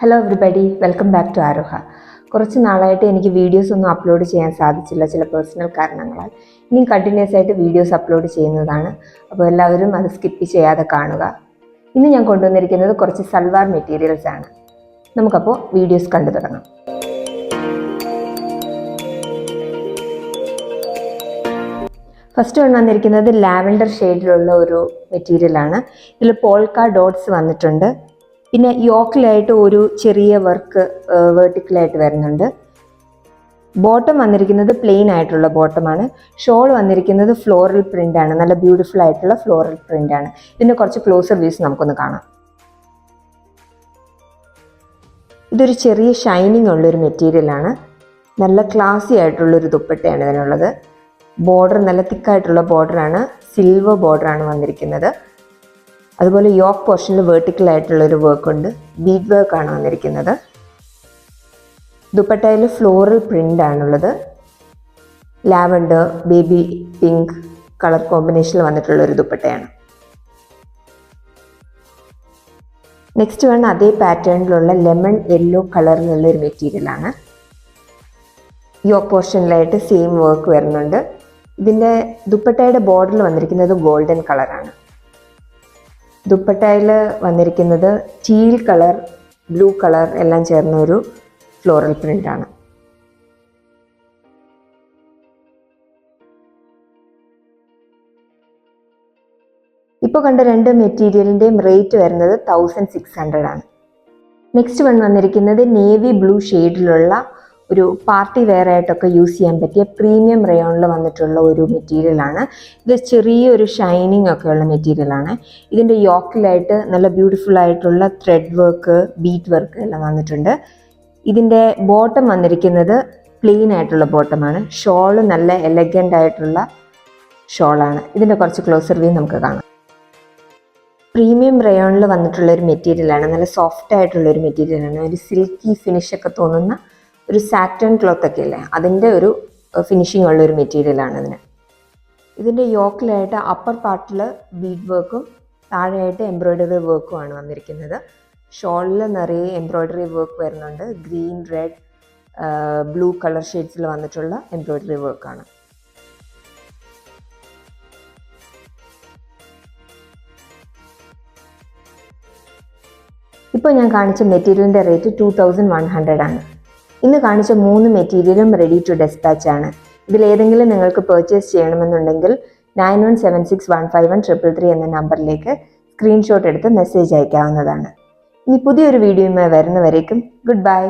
Hello everybody, welcome back to Aroha. കുറച്ച് നാളായിട്ട് എനിക്ക് വീഡിയോസ് ഒന്നും അപ്ലോഡ് ചെയ്യാൻ സാധിച്ചില്ല, ചില പേഴ്സണൽ കാരണങ്ങളാൽ. ഇനി കണ്ടിന്യൂസ് ആയിട്ട് വീഡിയോസ് അപ്ലോഡ് ചെയ്യുന്നതാണ്. അപ്പോൾ എല്ലാവരും അത് സ്കിപ്പ് ചെയ്യാതെ കാണുക. ഇന്ന് ഞാൻ കൊണ്ടുവന്നിരിക്കുന്നത് കുറച്ച് സൽവാർ മെറ്റീരിയൽസ് ആണ്. നമുക്കപ്പോൾ വീഡിയോസ് കണ്ടു തുടങ്ങാം. ഫസ്റ്റ് വന്നിരിക്കുന്നത് ലാവൻഡർ ഷെയ്ഡിലുള്ള ഒരു മെറ്റീരിയലാണ്. ഇതിൽ പോൾക്ക ഡോട്ട്സ് വന്നിട്ടുണ്ട്. പിന്നെ യോക്കിലായിട്ട് ഒരു ചെറിയ വർക്ക് വേർട്ടിക്കലായിട്ട് വരുന്നുണ്ട്. ബോട്ടം വന്നിരിക്കുന്നത് പ്ലെയിൻ ആയിട്ടുള്ള ബോട്ടമാണ്. ഷോൾ വന്നിരിക്കുന്നത് ഫ്ലോറൽ പ്രിന്റ് ആണ്, നല്ല ബ്യൂട്ടിഫുൾ ആയിട്ടുള്ള ഫ്ലോറൽ പ്രിന്റ് ആണ്. ഇതിന്റെ കുറച്ച് ക്ലോസർ വ്യൂസ് നമുക്കൊന്ന് കാണാം. ഇതൊരു ചെറിയ ഷൈനിങ് ഉള്ളൊരു മെറ്റീരിയലാണ്. നല്ല ക്ലാസി ആയിട്ടുള്ളൊരു ദുപ്പട്ടയാണ് ഇതിനുള്ളത്. ബോർഡർ നല്ല തിക്കായിട്ടുള്ള ബോർഡറാണ്, സിൽവർ ബോർഡറാണ് വന്നിരിക്കുന്നത്. അതുപോലെ യോക്ക് പോർഷനിൽ വേർട്ടിക്കൽ ആയിട്ടുള്ളൊരു വർക്ക് ഉണ്ട്, ബീഡ് വർക്കാണ് വന്നിരിക്കുന്നത്. ദുപ്പട്ടയിൽ ഫ്ലോറൽ പ്രിന്റ് ആണുള്ളത്. ലാവൻഡർ, ബേബി പിങ്ക് കളർ കോമ്പിനേഷനിൽ വന്നിട്ടുള്ള ഒരു ദുപ്പട്ടയാണ്. നെക്സ്റ്റ് വൺ അതേ പാറ്റേണിലുള്ള ലെമൺ യെല്ലോ കളറിലുള്ള ഒരു മെറ്റീരിയലാണ്. യോക്ക് പോർഷനിലായിട്ട് സെയിം വർക്ക് വരുന്നുണ്ട്. ഇതിൻ്റെ ദുപ്പട്ടയുടെ ബോർഡറിൽ വന്നിരിക്കുന്നത് ഗോൾഡൻ കളറാണ്. ദുപ്പട്ടയിൽ വന്നിരിക്കുന്നത് ടീൽ കളർ, ബ്ലൂ കളർ എല്ലാം ചേർന്ന ഒരു ഫ്ലോറൽ പ്രിന്റ് ആണ്. ഇപ്പോൾ കണ്ട രണ്ട് മെറ്റീരിയലിൻ്റെയും റേറ്റ് വരുന്നത് 1600 ആണ്. നെക്സ്റ്റ് വന്നിരിക്കുന്നത് നേവി ബ്ലൂ ഷെയ്ഡിലുള്ള ഒരു പാർട്ടി വെയർ ആയിട്ടൊക്കെ യൂസ് ചെയ്യാൻ പറ്റിയ പ്രീമിയം റയോണിൽ വന്നിട്ടുള്ള ഒരു മെറ്റീരിയലാണ്. ഇത് ചെറിയൊരു ഷൈനിങ് ഒക്കെ ഉള്ള മെറ്റീരിയലാണ്. ഇതിൻ്റെ യോക്കിലായിട്ട് നല്ല ബ്യൂട്ടിഫുൾ ആയിട്ടുള്ള ത്രെഡ് വർക്ക്, ബീറ്റ് വർക്ക് എല്ലാം വന്നിട്ടുണ്ട്. ഇതിൻ്റെ ബോട്ടം വന്നിരിക്കുന്നത് പ്ലെയിൻ ആയിട്ടുള്ള ബോട്ടമാണ്. ഷോള് നല്ല എലഗൻ്റ് ആയിട്ടുള്ള ഷോളാണ്. ഇതിൻ്റെ കുറച്ച് ക്ലോസർ വ്യൂ നമുക്ക് കാണാം. പ്രീമിയം റയോണിൽ വന്നിട്ടുള്ള ഒരു മെറ്റീരിയലാണ്. നല്ല സോഫ്റ്റ് ആയിട്ടുള്ളൊരു മെറ്റീരിയലാണ്. ഒരു സിൽക്കി ഫിനിഷൊക്കെ തോന്നുന്ന ഒരു സാറ്റൺ ക്ലോത്ത് ഒക്കെ അല്ലേ, അതിൻ്റെ ഒരു ഫിനിഷിംഗ് ഉള്ള ഒരു മെറ്റീരിയലാണ് ഇതിന്. ഇതിൻ്റെ യോക്കിലായിട്ട് അപ്പർ പാർട്ടിൽ ബീഡ് വർക്കും താഴെയായിട്ട് എംബ്രോയ്ഡറി വർക്കുമാണ് വന്നിരിക്കുന്നത്. ഷോളിൽ നിറയെ എംബ്രോയ്ഡറി വർക്ക് വരുന്നുണ്ട്. ഗ്രീൻ, റെഡ്, ബ്ലൂ കളർ ഷെയ്ഡ്സിൽ വന്നിട്ടുള്ള എംബ്രോയ്ഡറി വർക്കാണ്. ഇപ്പോൾ ഞാൻ കാണിച്ച മെറ്റീരിയലിൻ്റെ റേറ്റ് 2100 ആണ്. ഇന്ന് കാണിച്ച 3 മെറ്റീരിയലും റെഡി ടു ഡെസ്പാച്ച് ആണ്. ഇതിലേതെങ്കിലും നിങ്ങൾക്ക് പർച്ചേസ് ചെയ്യണമെന്നുണ്ടെങ്കിൽ 9176151333 എന്ന നമ്പറിലേക്ക് സ്ക്രീൻഷോട്ട് എടുത്ത് മെസ്സേജ് അയക്കാവുന്നതാണ്. ഇനി പുതിയൊരു വീഡിയോയുമായി വരുന്നവരേക്കും ഗുഡ് ബൈ.